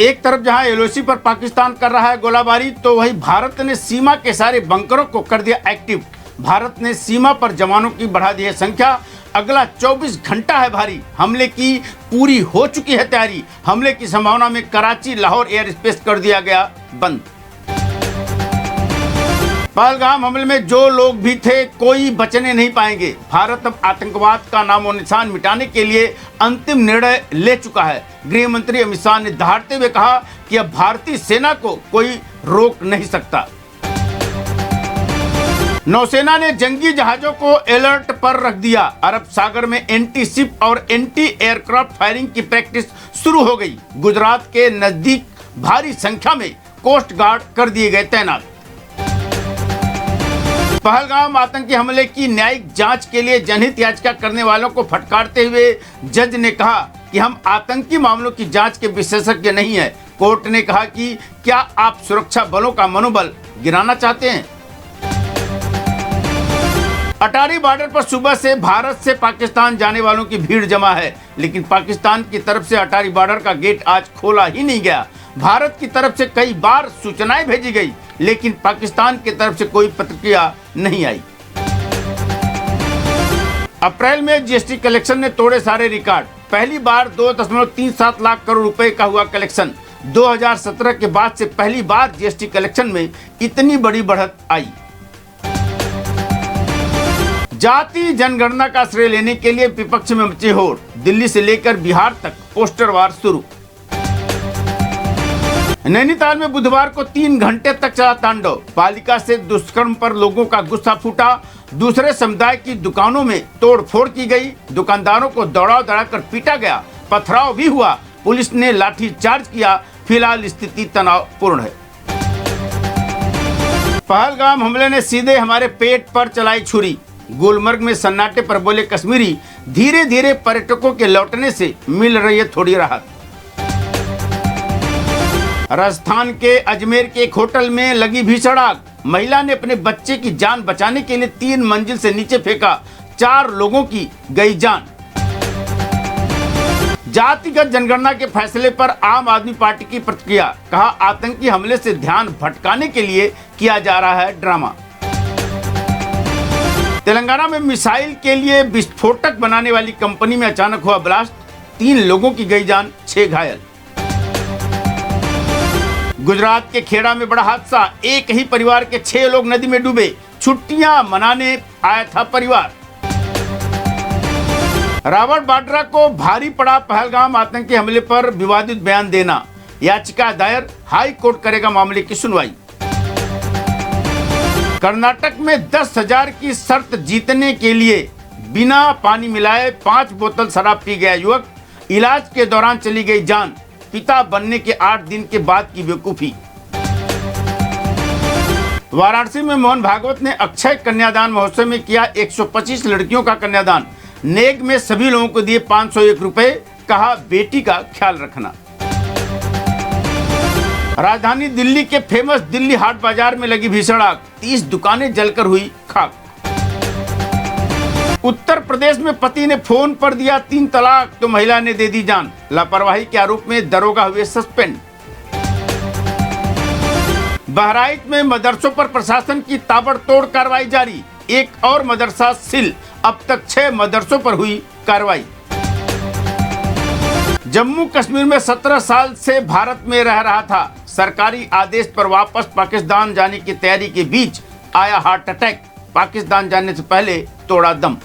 एक तरफ जहां एलओसी पर पाकिस्तान कर रहा है गोलाबारी, तो वहीं भारत ने सीमा के सारे बंकरों को कर दिया एक्टिव। भारत ने सीमा पर जवानों की बढ़ा दी है संख्या। अगला 24 घंटा है भारी। हमले की पूरी हो चुकी है तैयारी। हमले की संभावना में कराची लाहौर एयर स्पेस कर दिया गया बंद। पहलगाम हमले में जो लोग भी थे कोई बचने नहीं पाएंगे। भारत अब आतंकवाद का नामो निशान मिटाने के लिए अंतिम निर्णय ले चुका है। गृह मंत्री अमित शाह ने दहाड़ते हुए कहा कि अब भारतीय सेना को कोई रोक नहीं सकता। नौसेना ने जंगी जहाजों को अलर्ट पर रख दिया। अरब सागर में एंटी शिप और एंटी एयरक्राफ्ट फायरिंग की प्रैक्टिस शुरू हो गई। गुजरात के नजदीक भारी संख्या में कोस्ट गार्ड कर दिए गए तैनात। पहलगाम आतंकी हमले की न्यायिक जांच के लिए जनहित याचिका करने वालों को फटकारते हुए जज ने कहा कि हम आतंकी मामलों की जांच के विशेषज्ञ नहीं हैं। कोर्ट ने कहा कि क्या आप सुरक्षा बलों का मनोबल गिराना चाहते हैं। अटारी बॉर्डर पर सुबह से भारत से पाकिस्तान जाने वालों की भीड़ जमा है, लेकिन पाकिस्तान की तरफ से अटारी बॉर्डर का गेट आज खोला ही नहीं गया। भारत की तरफ से कई बार सूचनाएं भेजी गई, लेकिन पाकिस्तान की तरफ से कोई प्रतिक्रिया नहीं आई। अप्रैल में जीएसटी कलेक्शन ने तोड़े सारे रिकॉर्ड। पहली बार 2.37 लाख करोड़ रुपए का हुआ कलेक्शन। 2017 के बाद से पहली बार जीएसटी कलेक्शन में इतनी बड़ी बढ़त आई। जाति जनगणना का श्रेय लेने के लिए विपक्ष में मची होड़। दिल्ली से लेकर बिहार तक पोस्टर वार शुरू। नैनीताल में बुधवार को 3 घंटे तक चला तांडव। बालिका से दुष्कर्म पर लोगों का गुस्सा फूटा। दूसरे समुदाय की दुकानों में तोड़फोड़ की गई। दुकानदारों को दौड़ा कर पीटा गया। पथराव भी हुआ। पुलिस ने लाठी चार्ज किया। फिलहाल स्थिति तनावपूर्ण है। पहलगाम हमले ने सीधे हमारे पेट पर चलाई छुरी। गुलमर्ग में सन्नाटे पर बोले कश्मीरी, धीरे धीरे पर्यटकों के लौटने से मिल रही है थोड़ी राहत। राजस्थान के अजमेर के एक होटल में लगी भीषण आग। महिला ने अपने बच्चे की जान बचाने के लिए 3 मंजिल से नीचे फेंका। 4 लोगों की गई जान। जातिगत जनगणना के फैसले पर आम आदमी पार्टी की प्रतिक्रिया। कहा आतंकी हमले से ध्यान भटकाने के लिए किया जा रहा है ड्रामा। तेलंगाना में मिसाइल के लिए विस्फोटक बनाने वाली कंपनी में अचानक हुआ ब्लास्ट। 3 लोगों की गई जान, 6 घायल। गुजरात के खेड़ा में बड़ा हादसा। एक ही परिवार के 6 लोग नदी में डूबे। छुट्टियां मनाने आया था परिवार। रॉबर्ट वाड्रा को भारी पड़ा पहलगाम आतंकी हमले पर विवादित बयान देना। याचिका दायर, हाई कोर्ट करेगा मामले की सुनवाई। कर्नाटक में 10,000 की शर्त जीतने के लिए बिना पानी मिलाए 5 बोतल शराब पी गया युवक। इलाज के दौरान चली गई जान। पिता बनने के 8 दिन के बाद की बेवकूफी। वाराणसी में मोहन भागवत ने अक्षय कन्यादान महोत्सव में किया 125 लड़कियों का कन्यादान। नेक में सभी लोगों को दिए 501 रुपए। कहा बेटी का ख्याल रखना। राजधानी दिल्ली के फेमस दिल्ली हाट बाजार में लगी भीषण आग। 30 दुकानें जलकर हुई खाक। उत्तर प्रदेश में पति ने फोन पर दिया 3 तलाक तो महिला ने दे दी जान। लापरवाही के आरोप में दरोगा हुए सस्पेंड। बहराइच में मदरसों पर प्रशासन की ताबड़तोड़ कार्रवाई जारी। एक और मदरसा सील। अब तक 6 मदरसों पर हुई कार्रवाई। जम्मू कश्मीर में 17 साल से भारत में रह रहा था। सरकारी आदेश पर वापस पाकिस्तान जाने की तैयारी के बीच आया हार्ट अटैक। पाकिस्तान जाने से पहले तोड़ा दम।